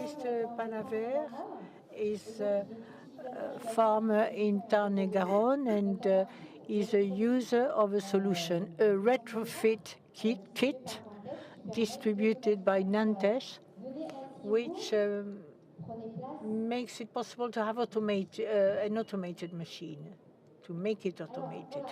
Mr. Planavergne is a farmer in Tarn-et-Garonne and is a user of a solution, a retrofit kit distributed by Vantage, which makes it possible to have an automated machine, to make it automated.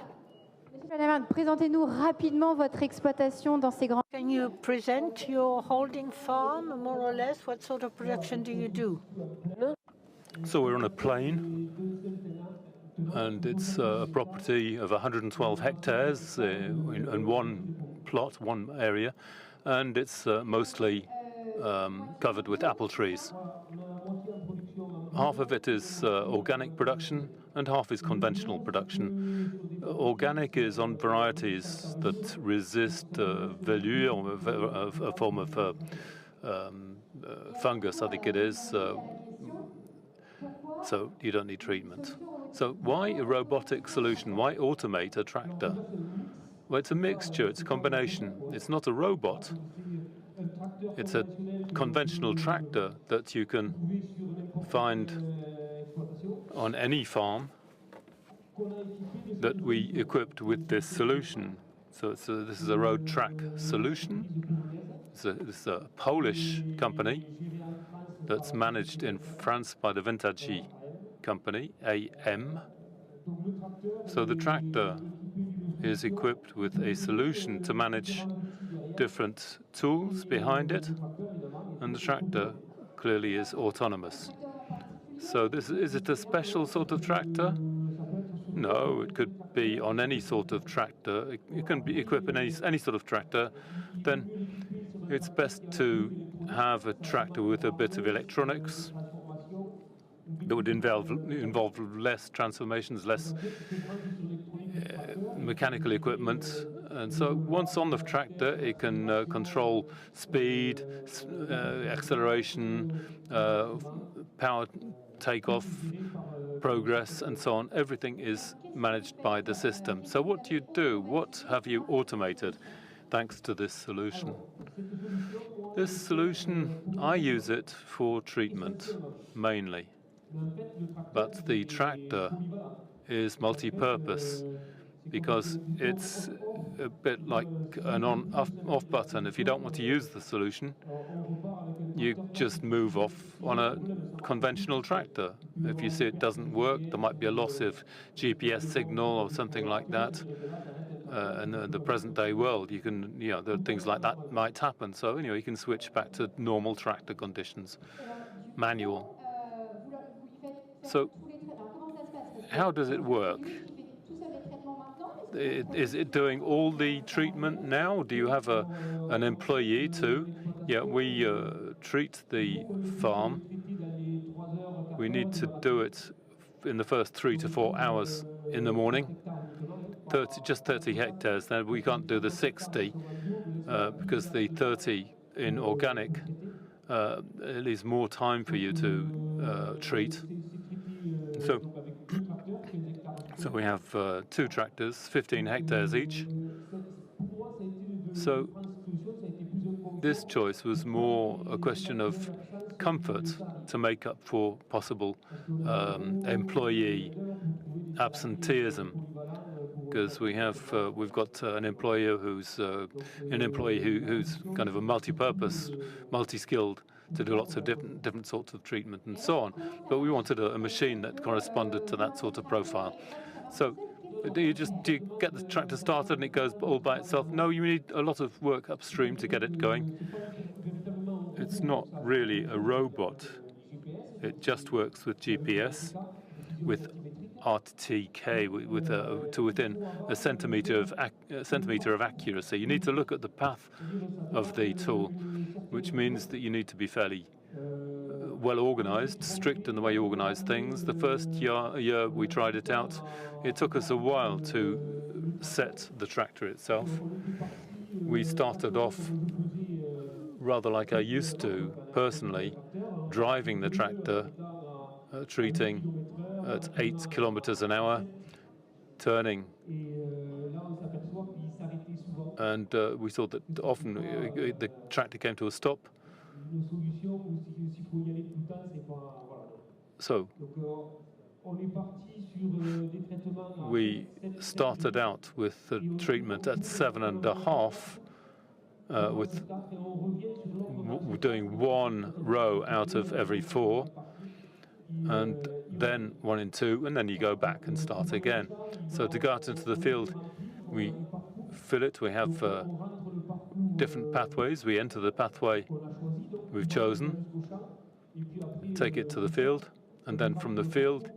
Présentez-nous rapidement votre exploitation dans ces grands... Can you present your holding farm, more or less? What sort of production do you do? So we're on a plain, and it's a property of 112 hectares in one plot, one area, and it's mostly covered with apple trees. Half of it is organic production and half is conventional production. Organic is on varieties that resist velour, or a form of fungus, I think it is, so you don't need treatment. So why a robotic solution? Why automate a tractor? Well, it's a mixture, it's a combination. It's not a robot. It's a conventional tractor that you can find on any farm that we equipped with this solution. So this is a road track solution. This is a Polish company that's managed in France by the Vantage company, AM. So the tractor is equipped with a solution to manage different tools behind it, and the tractor clearly is autonomous. So is it a special sort of tractor? No, it could be on any sort of tractor. It can be equipped in any sort of tractor. Then it's best to have a tractor with a bit of electronics that would involve less transformations, less mechanical equipment. And so once on the tractor, it can control speed, acceleration, power takeoff, progress, and so on. Everything is managed by the system. So what do you do? What have you automated thanks to this solution? This solution, I use it for treatment mainly. But the tractor is multi-purpose because it's a bit like an on-off button. If you don't want to use the solution, you just move off on a conventional tractor. If you see it doesn't work, there might be a loss of GPS signal or something like that. In the present-day world, there are things like that might happen. So anyway, you can switch back to normal tractor conditions, manual. So how does it work? Is it doing all the treatment now? Do you have an employee too? Yeah, we treat the farm. We need to do it in the first 3 to 4 hours in the morning. Just 30 hectares. Then we can't do the 60 because the 30 in organic it leaves more time for you to treat. So we have 2 tractors, 15 hectares each. So this choice was more a question of comfort to make up for possible employee absenteeism, because we've got an employee who's kind of a multi-purpose, multi-skilled to do lots of different sorts of treatment and so on. But we wanted a machine that corresponded to that sort of profile. So do you get the tractor started and it goes all by itself? No, you need a lot of work upstream to get it going. It's not really a robot. It just works with GPS, with RTK, to within a centimeter of accuracy. You need to look at the path of the tool, which means that you need to be fairly well organized, strict in the way you organize things. The first year we tried it out, it took us a while to set the tractor itself. We started off rather like I used to, personally, driving the tractor, treating at 8 kilometers an hour, turning. And we saw that often the tractor came to a stop. So we started out with the treatment at 7.5, with doing 1 row out of every 4, and then 1 in 2, and then you go back and start again. So to go out into the field, we fill it. We have different pathways. We enter the pathway we've chosen, take it to the field, and then from the field,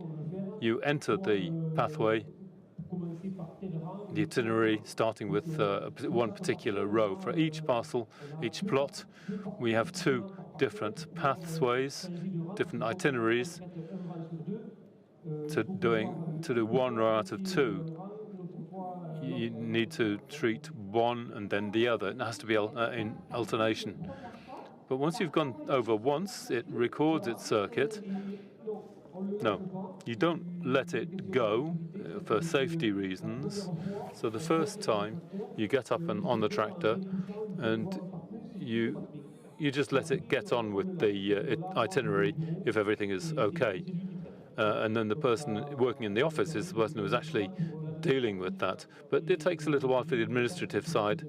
you enter the pathway, the itinerary, starting with one particular row. For each parcel, each plot, we have 2 different pathways, different itineraries. To do 1 row out of 2, you need to treat one and then the other. It has to be in alternation. But once you've gone over once, it records its circuit. No, you don't let it go for safety reasons. So the first time you get up and on the tractor, and you just let it get on with the itinerary if everything is okay. And then the person working in the office is the person who is actually dealing with that. But it takes a little while for the administrative side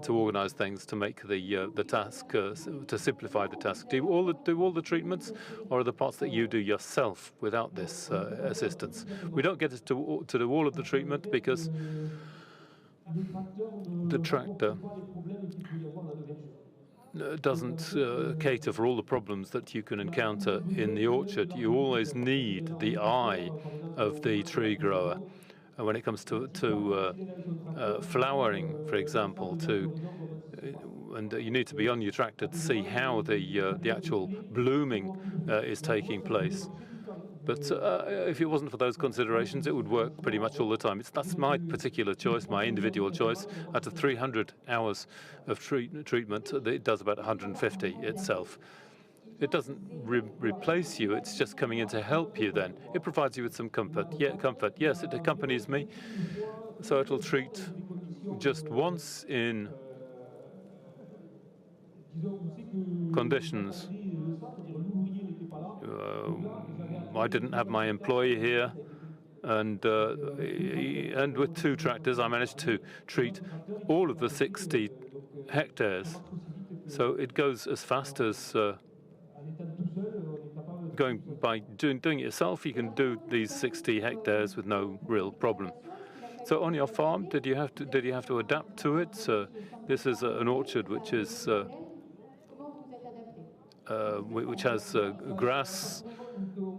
to organize things, to make the task, to simplify the task. Do all the treatments, or are the parts that you do yourself without this assistance? We don't get to do all of the treatment because the tractor doesn't cater for all the problems that you can encounter in the orchard. You always need the eye of the tree grower. When it comes to flowering, for example, and you need to be on your tractor to see how the actual blooming is taking place. But if it wasn't for those considerations, it would work pretty much all the time. That's my particular choice, my individual choice. Out of 300 hours of treatment, it does about 150 itself. It doesn't replace you. It's just coming in to help you then. It provides you with some comfort. Yeah, comfort. Yes, it accompanies me. So it'll treat just once in conditions. I didn't have my employee here, and with 2 tractors, I managed to treat all of the 60 hectares. So it goes as fast as doing it yourself. You can do these 60 hectares with no real problem. So on your farm, did you have to adapt to it? This is an orchard which is which has grass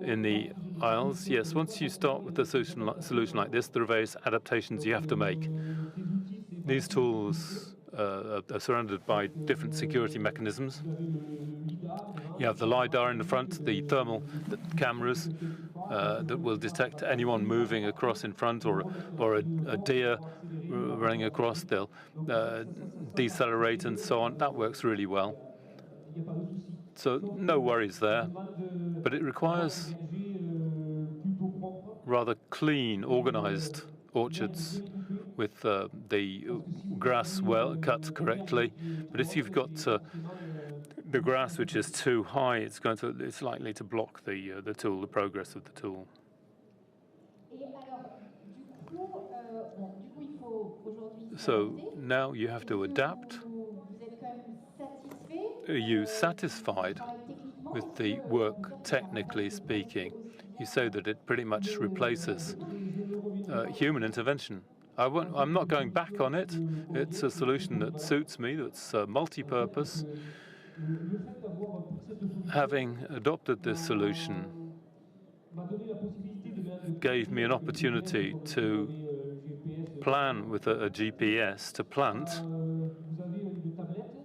in the aisles. Yes, once you start with a solution like this, there are various adaptations you have to make. These tools are surrounded by different security mechanisms. You have the LiDAR in the front, the thermal cameras that will detect anyone moving across in front, or a deer running across. They'll decelerate and so on. That works really well. So no worries there, but it requires rather clean, organized orchards with the grass well cut correctly. But if you've got the grass which is too high, it's likely to block the tool, the progress of the tool. So now you have to adapt. Are you satisfied with the work, technically speaking? You say that it pretty much replaces human intervention. I'm not going back on it. It's a solution that suits me, that's multi-purpose. Having adopted this solution gave me an opportunity to plan with a GPS to plant.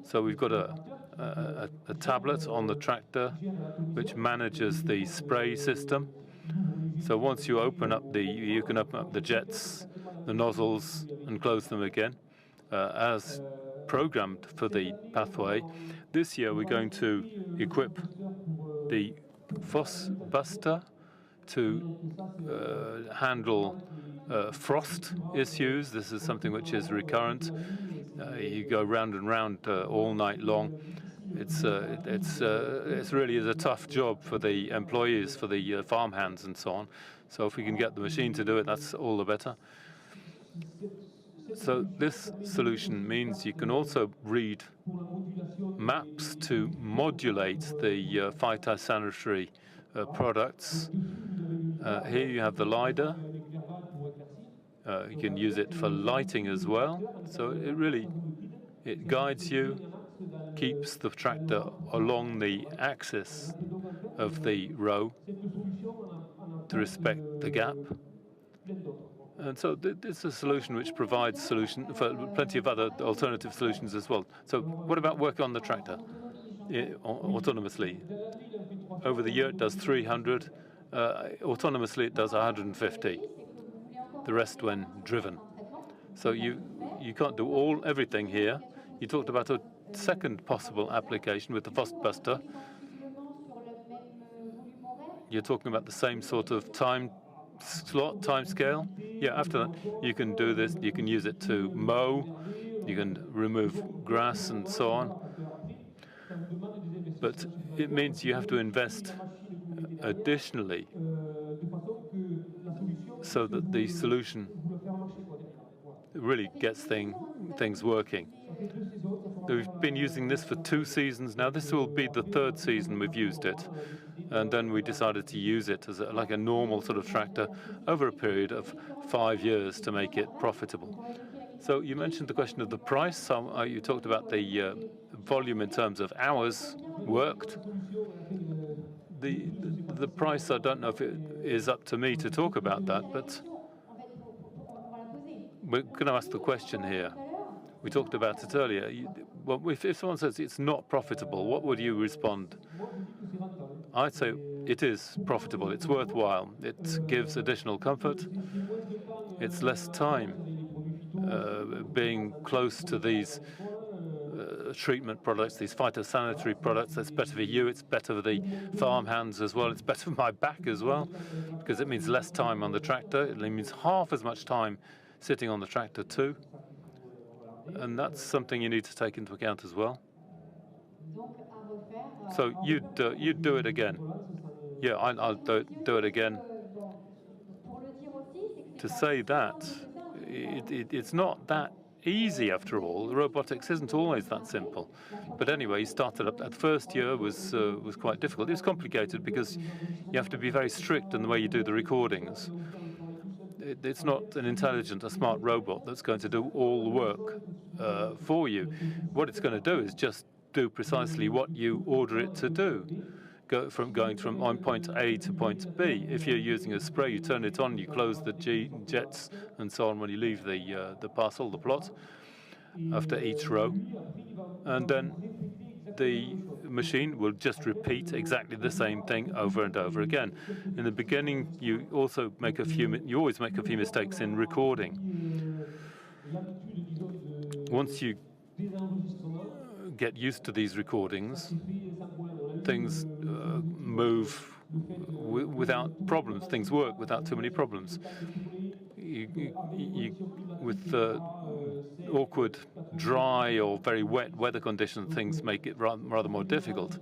So we've got a tablet on the tractor which manages the spray system. So once you open up you can open up the jets, the nozzles, and close them again, as programmed for the pathway. This year we're going to equip the Foss Buster to handle frost issues. This is something which is recurrent. You go round and round all night long, it's really is a tough job for the employees, for the farm hands and so on. So if we can get the machine to do it, that's all the better. So this solution means you can also read maps to modulate the phytosanitary products. Here you have the LiDAR. You can use it for lighting as well. So it guides you, keeps the tractor along the axis of the row to respect the gap. And so this is a solution which provides solution for plenty of other alternative solutions as well. So what about working on the tractor autonomously? Over the year it does 300. Autonomously it does 150. The rest when driven. So you can't do everything here. You talked about a second possible application with the Buster. You're talking about the same sort of time scale. Yeah, after that, you can do this. You can use it to mow. You can remove grass and so on. But it means you have to invest additionally so that the solution really gets things working. We've been using this for 2 seasons now. This will be the 3rd season we've used it. And then we decided to use it as like a normal sort of tractor over a period of 5 years to make it profitable. So you mentioned the question of the price. So, you talked about the volume in terms of hours worked. The price, I don't know if it is up to me to talk about that, but we're going to ask the question here. We talked about it earlier. Well, if someone says it's not profitable, what would you respond? I'd say it is profitable. It's worthwhile. It gives additional comfort. It's less time being close to these treatment products, these phytosanitary products. That's better for you. It's better for the farm hands as well. It's better for my back as well, because it means less time on the tractor. It means half as much time sitting on the tractor too. And that's something you need to take into account as well. So you'd do it again. Yeah, I'll do it again. To say that, it's not that easy after all. Robotics isn't always that simple. But anyway, he started up. That first year was quite difficult. It was complicated because you have to be very strict in the way you do the recordings. It's not an intelligent, a smart robot that's going to do all the work for you. What it's going to do is just do precisely what you order it to do. Going from point A to point B. If you're using a spray, you turn it on, you close the jets and so on when you leave the parcel, the plot, after each row. And then the machine will just repeat exactly the same thing over and over again. In the beginning, you always make a few mistakes in recording. Once you get used to these recordings, things move without problems. Things work without too many problems. With awkward, dry, or very wet weather conditions, things make it rather more difficult.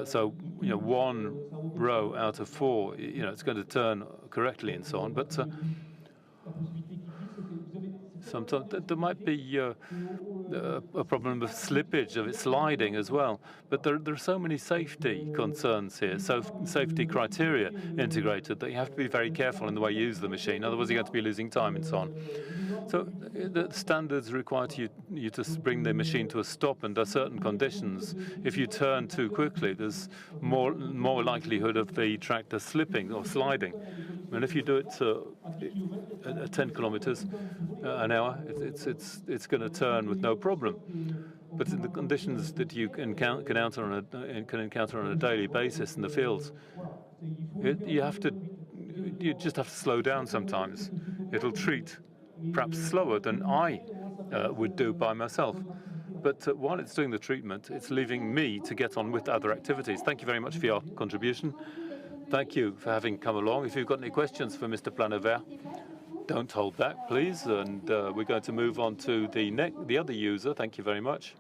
So, one row out of 4, it's going to turn correctly and so on. But sometimes there might be a problem of slippage, of it sliding as well. But there are so many safety concerns here, so safety criteria integrated, that you have to be very careful in the way you use the machine. Otherwise, you're going to be losing time and so on. So the standards require you to bring the machine to a stop under certain conditions. If you turn too quickly, there's more likelihood of the tractor slipping or sliding. And if you do it at 10 kilometers an hour, it's going to turn with no problem. But in the conditions that you can encounter on a daily basis in the fields, you just have to slow down sometimes. It'll treat perhaps slower than I would do by myself. But while it's doing the treatment, it's leaving me to get on with other activities. Thank you very much for your contribution. Thank you for having come along. If you've got any questions for Mr. Plaнаvergne, don't hold back, please. And we're going to move on to the other user. Thank you very much.